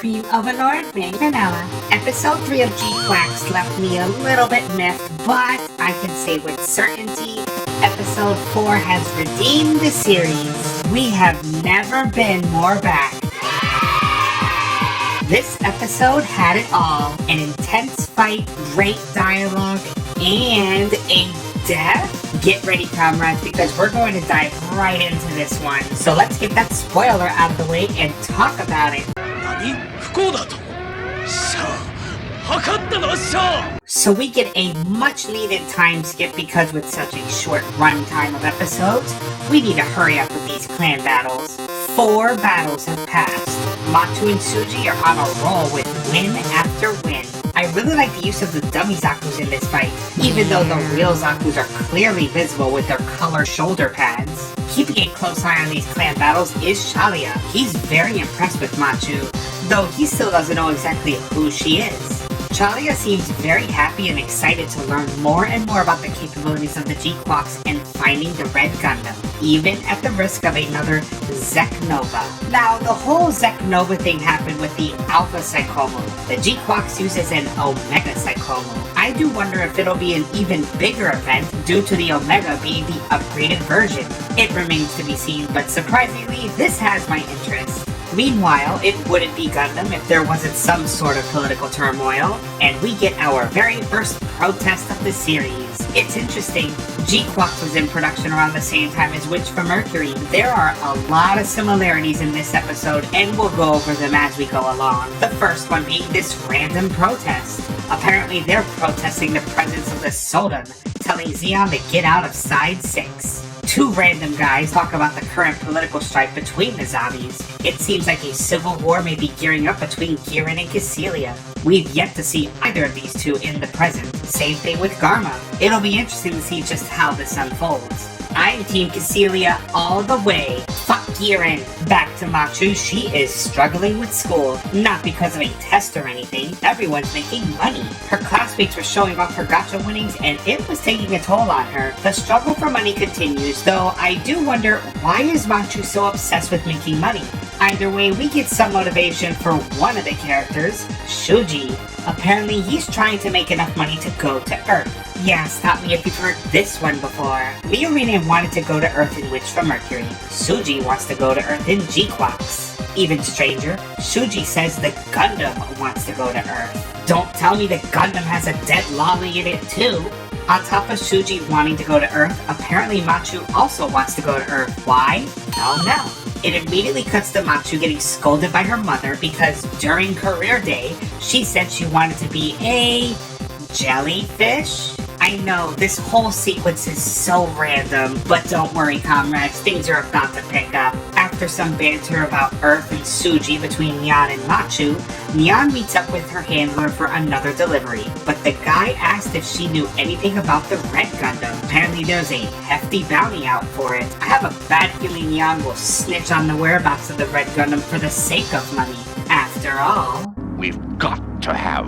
Queen Overlord, being vanilla. Episode 3 of GQuuuuuuX left me a little bit miffed, but I can say with certainty, Episode 4 has redeemed the series. We have never been more back. This episode had it all. An intense fight, great dialogue, and a death? Get ready, comrades, because we're going to dive right into this one. So let's get that spoiler out of the way and talk about it. So we get a much needed time skip because with such a short runtime of episodes, we need to hurry up with these clan battles. 4 battles have passed. Machu and Suji are on a roll with win after win. I really like the use of the dummy Zakus in this fight, even though the real Zakus are clearly visible with their color shoulder pads. Keeping a close eye on these clan battles is Shalia. He's very impressed with Machu, though he still doesn't know exactly who she is. Shalia seems very happy and excited to learn more and more about the capabilities of the GQuuuuuuX and finding the Red Gundam, even at the risk of another Zek Nova. Now, the whole Zek Nova thing happened with the Alpha Psychomu. The GQuuuuuuX uses an Omega Psychomu. I do wonder if it'll be an even bigger event due to the Omega being the upgraded version. It remains to be seen, but surprisingly, this has my interest. Meanwhile, it wouldn't be Gundam if there wasn't some sort of political turmoil, and we get our very first protest of the series. It's interesting, GQuuuuuuX was in production around the same time as Witch for Mercury. There are a lot of similarities in this episode, and we'll go over them as we go along. The first one being this random protest. Apparently they're protesting the presence of the Sodom, telling Zeon to get out of Side 6. 2 random guys talk about the current political strife between the zombies. It seems like a civil war may be gearing up between Giran and Cassilia. We've yet to see either of these two in the present. Same thing with Garma. It'll be interesting to see just how this unfolds. I'm Team Cassilia all the way. Fuck Giran. Back to Machu, she is struggling with school. Not because of a test or anything. Everyone's making money. Her classmates were showing off her gacha winnings and it was taking a toll on her. The struggle for money continues, though I do wonder, why is Machu so obsessed with making money? Either way, we get some motivation for one of the characters, Shuji. Apparently, he's trying to make enough money to go to Earth. Yeah, stop me if you've heard this one before. Miorine wanted to go to Earth in Witch for Mercury. Suji wants to go to Earth in GQuuuuuuX. Even stranger, Shuji says the Gundam wants to go to Earth. Don't tell me the Gundam has a dead lolly in it too. On top of Shuji wanting to go to Earth, apparently Machu also wants to go to Earth. Why? Oh no. It immediately cuts to Machu getting scolded by her mother because during career day, she said she wanted to be a jellyfish? I know, this whole sequence is so random, but don't worry comrades, things are about to pick up. After some banter about Earth and Suji between Nyan and Machu, Nyan meets up with her handler for another delivery, but the guy asked if she knew anything about the Red Gundam. Apparently there's a hefty bounty out for it. I have a bad feeling Nyan will snitch on the whereabouts of the Red Gundam for the sake of money. After all, we've got to have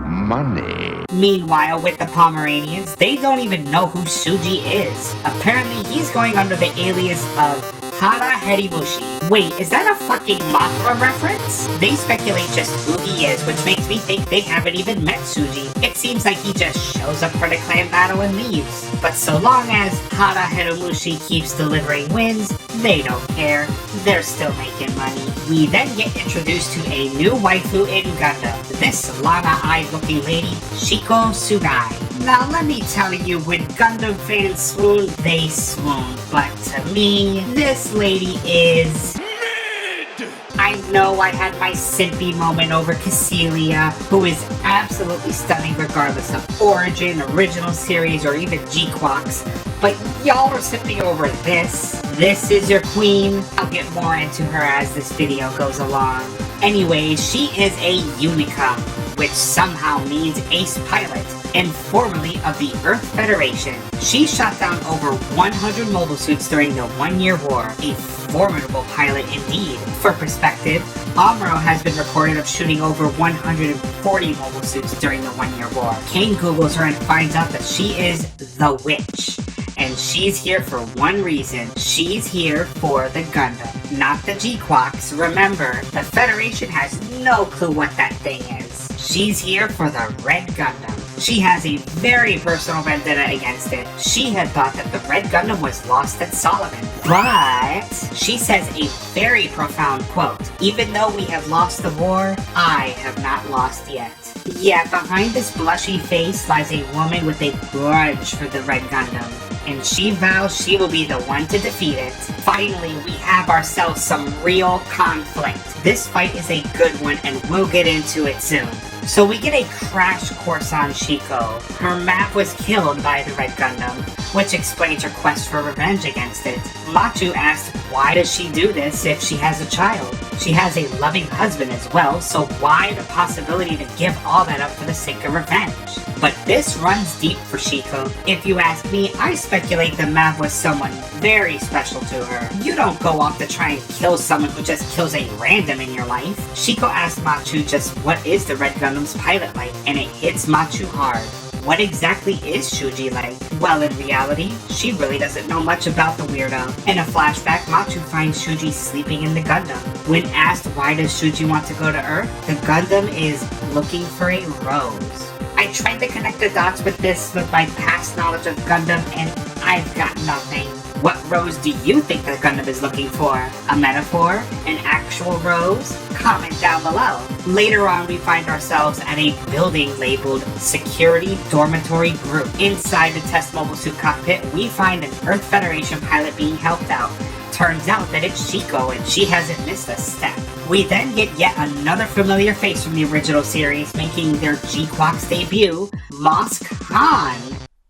money. Meanwhile, with the Pomeranians, they don't even know who Shuji is. Apparently, he's going under the alias of Hara Herimushi. Wait, is that a fucking Mothra reference? They speculate just who he is, which makes me think they haven't even met Shuji. It seems like he just shows up for the clan battle and leaves. But so long as Hara Herimushi keeps delivering wins, they don't care. They're still making money. We then get introduced to a new waifu in Gundam. This Lana-eyed looking lady, Shiko Sugai. Now let me tell you, when Gundam fans swoon, they swoon. But to me, this lady is... mid! I know I had my simpy moment over Cassilia, who is absolutely stunning regardless of origin, original series, or even GQuuuuuuX. But y'all are simping over this. This is your queen. I'll get more into her as this video goes along. Anyway, she is a Unicum, which somehow means ace pilot, and formerly of the Earth Federation. She shot down over 100 mobile suits during the 1-year war. A formidable pilot indeed. For perspective, Amuro has been reported of shooting over 140 mobile suits during the 1-year war. Kane Googles her and finds out that she is the Witch. and she's here for one reason. She's here for the Gundam, not the GQuuuuuuX. Remember, the Federation has no clue what that thing is. She's here for the Red Gundam. She has a very personal vendetta against it. She had thought that the Red Gundam was lost at Solomon, but she says a very profound quote. Even though we have lost the war, I have not lost yet. Yeah, behind this blushy face lies a woman with a grudge for the Red Gundam, and she vows she will be the one to defeat it. Finally, we have ourselves some real conflict. This fight is a good one, and we'll get into it soon. So we get a crash course on Shiko. Her map was killed by the Red Gundam, which explains her quest for revenge against it. Machu asks, why does she do this if she has a child? She has a loving husband as well, so why the possibility to give all that up for the sake of revenge? But this runs deep for Shiko. If you ask me, I speculate the map was someone very special to her. You don't go off to try and kill someone who just kills a random in your life. Shiko asks Machu just what is the Red Gundam's pilot like, and it hits Machu hard. What exactly is Shuji like? Well, in reality, she really doesn't know much about the weirdo. In a flashback, Machu finds Shuji sleeping in the Gundam. When asked why does Shuji want to go to Earth, the Gundam is looking for a rose. I tried to connect the dots with this with my past knowledge of Gundam, and I've got nothing. What rose do you think the Gundam is looking for? A metaphor? An actual rose? Comment down below. Later on, we find ourselves at a building labeled Security Dormitory Group. Inside the test mobile suit cockpit, we find an Earth Federation pilot being helped out. Turns out that it's Shiko, and she hasn't missed a step. We then get yet another familiar face from the original series, making their GQuuuuuuX debut, Mosk Han.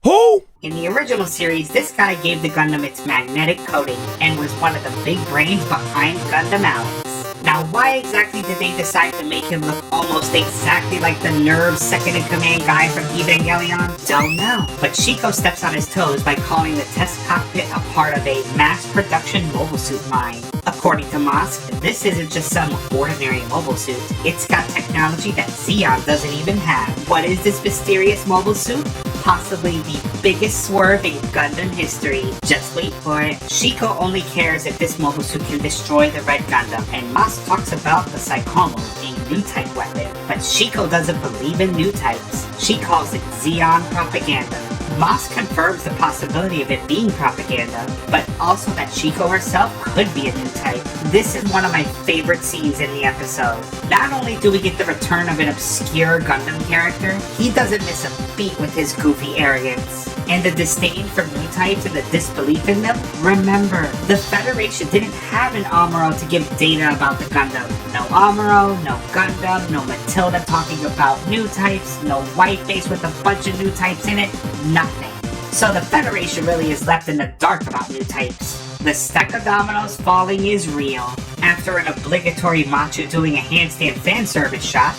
Who? In the original series, this guy gave the Gundam its magnetic coating and was one of the big brains behind Gundam Alex. Now, why exactly did they decide to make him look almost exactly like the Nerve second-in-command guy from Evangelion? Don't know. But Shiko steps on his toes by calling the test cockpit a part of a mass-production mobile suit line. According to Mosk, this isn't just some ordinary mobile suit. It's got technology that Zeon doesn't even have. What is this mysterious mobile suit? Possibly the biggest swerve in Gundam history. Just wait for it. Shiko only cares if this mobile suit can destroy the Red Gundam, and Mosk talks about the Psychomo, a new type weapon. But Shiko doesn't believe in new types. She calls it Zeon propaganda. Mosk confirms the possibility of it being propaganda, but also that Shiko herself could be a new type. This is one of my favorite scenes in the episode. Not only do we get the return of an obscure Gundam character, he doesn't miss a beat with his goofy arrogance. And the disdain for new types and the disbelief in them? Remember, the Federation didn't have an Amuro to give data about the Gundam. No Amuro, no Gundam, no Matilda talking about new types, no white face with a bunch of new types in it, nothing. So the Federation really is left in the dark about new types. The stack of dominoes falling is real. After an obligatory Machu doing a handstand fan service shot,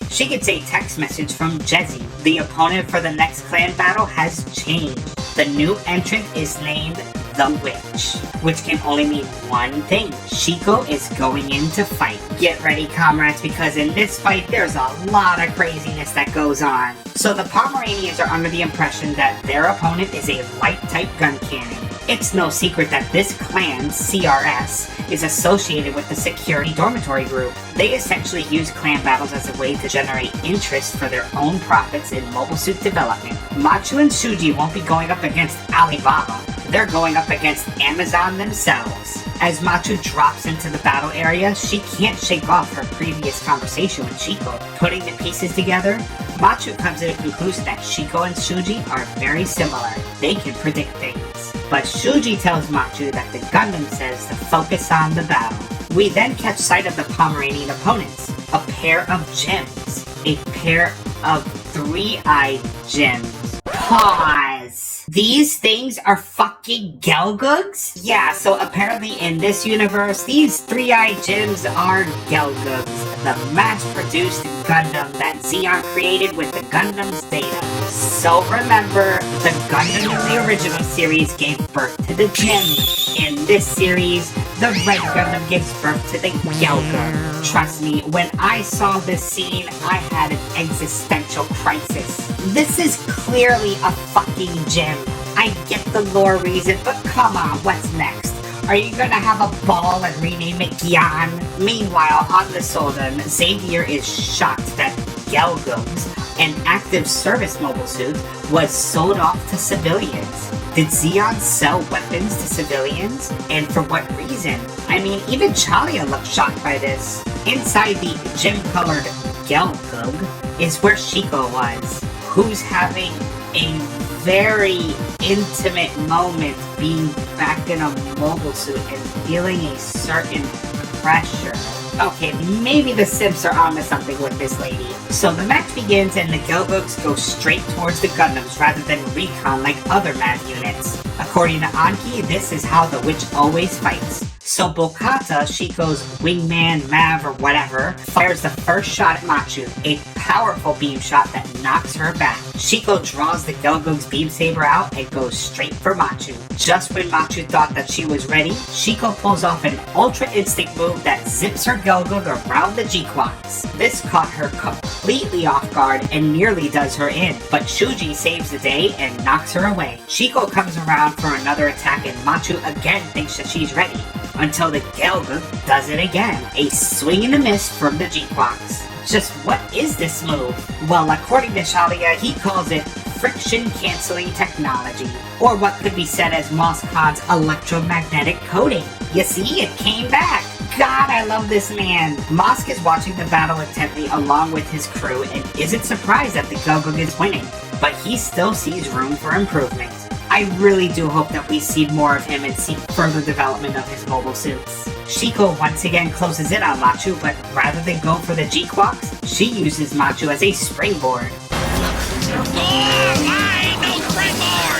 she gets a text message from Jezzy. The opponent for the next clan battle has changed. The new entrant is named The Witch, which can only mean one thing. Shiko is going in to fight. Get ready, comrades, because in this fight, there's a lot of craziness that goes on. So the Pomeranians are under the impression that their opponent is a light-type gun cannon. It's no secret that this clan, CRS, is associated with the Security Dormitory Group. They essentially use clan battles as a way to generate interest for their own profits in mobile suit development. Machu and Shuji won't be going up against Alibaba. They're going up against Amazon themselves. As Machu drops into the battle area, she can't shake off her previous conversation with Shiko. Putting the pieces together, Machu comes to the conclusion that Shiko and Shuji are very similar. They can predict things. But Shuji tells Machu that the Gundam says to focus on the battle. We then catch sight of the Pomeranian opponents, a pair of gems, a pair of three-eyed gems. Pause. These things are fucking Gelgugs? Yeah, so apparently in this universe, these three-eyed gems are Gelgugs, the mass-produced Gundam that Zeon created with the Gundam's data. So remember, the Gundam in the original series gave birth to the gem. In this series, the Red Gundam gives birth to the Gelgug. Trust me, when I saw this scene, I had an existential crisis. This is clearly a fucking gem. I get the lore reason, but come on, what's next? Are you gonna have a ball and rename it Gyan? Meanwhile, on the Soldan, Xavier is shocked that Gelgums, an active service mobile suit, was sold off to civilians. Did Zeon sell weapons to civilians? And for what reason? I mean, even Chalia looked shocked by this. Inside the gem-colored Gelgug is where Shiko was, who's having a very intimate moment being back in a mobile suit and feeling a certain pressure. Okay, maybe the Sims are onto something with this lady. So the match begins and the Gelgugs go straight towards the Gundams rather than recon like other MAV units. According to Anki, this is how the witch always fights. So Bokata, Shiko's wingman, Mav, or whatever, fires the first shot at Machu, a powerful beam shot that knocks her back. Shiko draws the Gelgug's beam saber out and goes straight for Machu. Just when Machu thought that she was ready, Shiko pulls off an Ultra Instinct move that zips her Gelgug around the GQuuuuuuX. This caught her completely off guard and nearly does her in, but Shuji saves the day and knocks her away. Shiko comes around for another attack and Machu again thinks that she's ready, until the Gelgug does it again. A swing and a miss from the GQuuuuuuX. Just what is this move? Well, according to Chalia, he calls it friction-canceling technology, or what could be said as Moskhan's electromagnetic coating. You see, it came back! God, I love this man! Mosk is watching the battle intently along with his crew and isn't surprised that the Gelgug is winning, but he still sees room for improvement. I really do hope that we see more of him and see further development of his mobile suits. Shiko once again closes in on Machu, but rather than go for the GQuuuuuuX, she uses Machu as a springboard.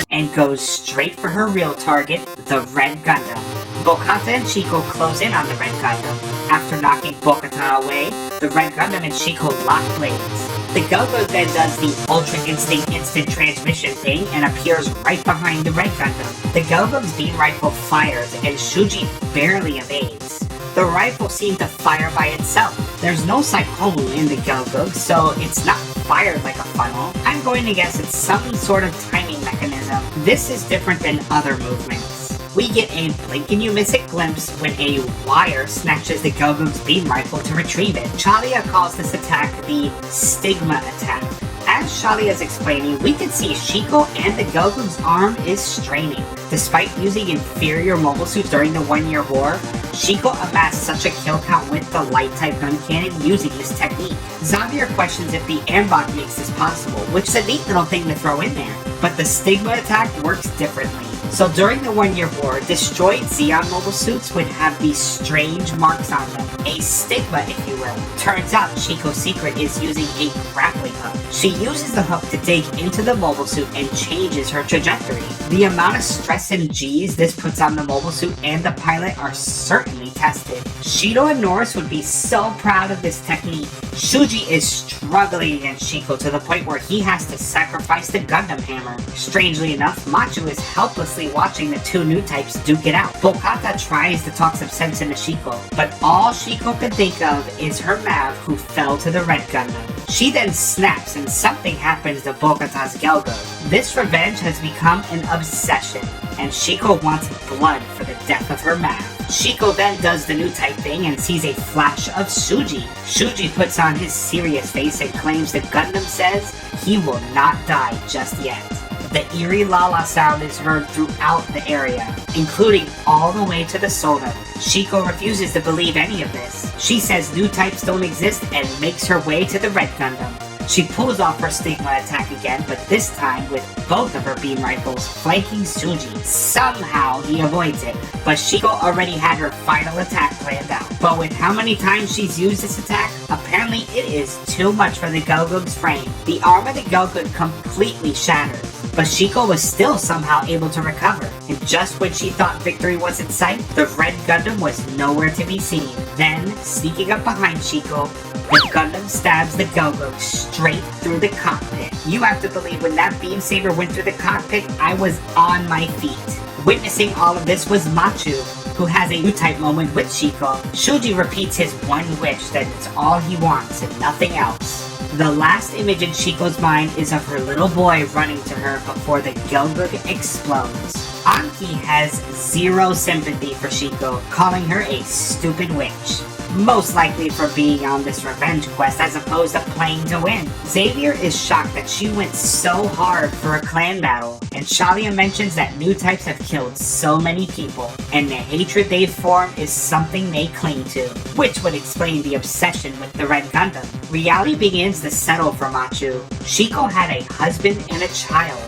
And goes straight for her real target, the Red Gundam. Bokata and Shiko close in on the Red Gundam. After knocking Bokata away, the Red Gundam and Shiko lock blades. The Gelgug then does the Ultra Instinct instant transmission thing and appears right behind the Red Gundam. The Gelgug's beam rifle fires and Shuji barely evades. The rifle seemed to fire by itself. There's no Saikomu in the Gelgug, so it's not fired like a funnel. I'm going to guess it's some sort of timing mechanism. This is different than other movements. We get a blink and you miss it glimpse when a wire snatches the Gelgug's beam rifle to retrieve it. Chalia calls this attack the Stigma attack. As Chalia is explaining, we can see Shiko and the Gelgug's arm is straining. Despite using inferior mobile suits during the 1-year war, Shiko amassed such a kill count with the light-type gun cannon using this technique. Xavier questions if the aimbot makes this possible, which is a neat little thing to throw in there. But the Stigma attack works differently. So during the 1-year war, destroyed Zeon mobile suits would have these strange marks on them. A stigma, if you will. Turns out Shiko's secret is using a grappling hook. She uses the hook to dig into the mobile suit and changes her trajectory. The amount of stress and G's this puts on the mobile suit and the pilot are certainly tested. Shido and Norris would be so proud of this technique. Shuji is struggling against Shiko to the point where he has to sacrifice the Gundam hammer. Strangely enough, Machu is helplessly watching the two new types duke it out. Bokata tries to talk some sense into Shiko, but all Shiko can think of is her Mav who fell to the Red Gundam. She then snaps and something happens to Bokata's Gelgug. This revenge has become an obsession, and Shiko wants blood for the death of her Mav. Shiko then does the new type thing and sees a flash of Shuji. Shuji puts on his serious face and claims the Gundam says he will not die just yet. The eerie la-la sound is heard throughout the area, including all the way to the Soldan. Shiko refuses to believe any of this. She says new types don't exist and makes her way to the Red Gundam. She pulls off her Stigma attack again, but this time with both of her beam rifles flanking Shuji. Somehow he avoids it, but Shiko already had her final attack planned out. But with how many times she's used this attack, apparently it is too much for the Gelgug's frame. The arm of the Gelgug completely shattered, but Shiko was still somehow able to recover. And just when she thought victory was in sight, the Red Gundam was nowhere to be seen. Then, sneaking up behind Shiko, the Gundam stabs the Gelgug straight through the cockpit. You have to believe when that beam saber went through the cockpit, I was on my feet. Witnessing all of this was Machu, who has a new type moment with Shiko. Shuji repeats his one wish that it's all he wants and nothing else. The last image in Shiko's mind is of her little boy running to her before the Gelgoog explodes. Anki has zero sympathy for Shiko, calling her a stupid witch. Most likely for being on this revenge quest as opposed to playing to win. Xavier is shocked that she went so hard for a clan battle, and Shalia mentions that new types have killed so many people, and the hatred they've formed is something they cling to, which would explain the obsession with the Red Gundam. Reality begins to settle for Machu. Shiko had a husband and a child,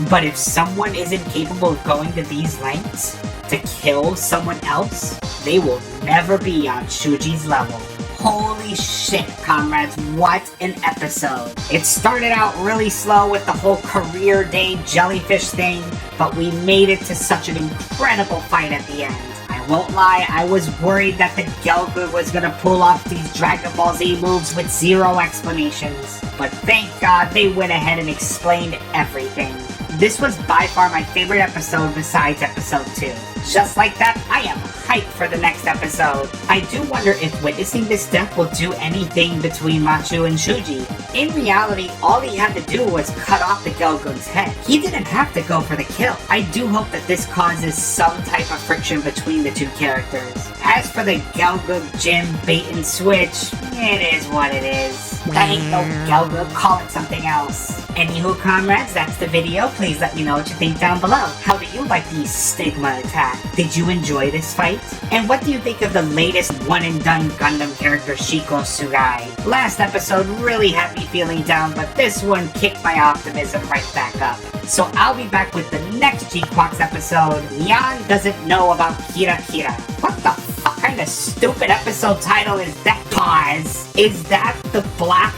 but if someone isn't capable of going to these lengths to kill someone else, they will never be on Shuji's level. Holy shit, comrades, what an episode. It started out really slow with the whole career day jellyfish thing, but we made it to such an incredible fight at the end. I won't lie, I was worried that the Gelgoog was gonna pull off these Dragon Ball Z moves with zero explanations, but thank God they went ahead and explained everything. This was by far my favorite episode besides episode 2. Just like that, I am hyped for the next episode. I do wonder if witnessing this death will do anything between Machu and Shuji. In reality, all he had to do was cut off the Gelgoog's head. He didn't have to go for the kill. I do hope that this causes some type of friction between the two characters. As for the Gelgoog Jim bait and switch, it is what it is. That ain't no Gelgoog, call it something else. Anywho, comrades, that's the video. Please let me know what you think down below. How do you like the Stigma attack? Did you enjoy this fight? And what do you think of the latest one-and-done Gundam character, Shiko Tsugai? Last episode really had me feeling down, but this one kicked my optimism right back up. So I'll be back with the next GQuuuuuuX episode, Nyan Doesn't Know About Kira Kira. What the fuck kind of stupid episode title is that? Pause. Is that the Black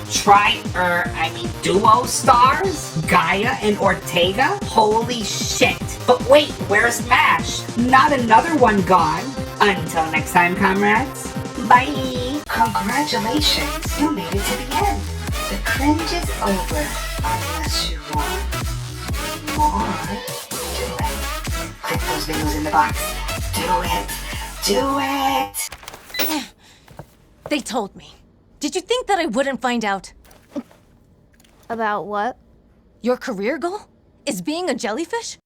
Duo stars? Gaia and Ortega? Holy shit. But wait, where's MASH? Not another one gone. Until next time, comrades. Bye. Congratulations, you made it to the end. The cringe is over, unless you want more. Do it. Click those videos in the box. Do it. Do it. They told me. Did you think that I wouldn't find out? About what? Your career goal is being a jellyfish?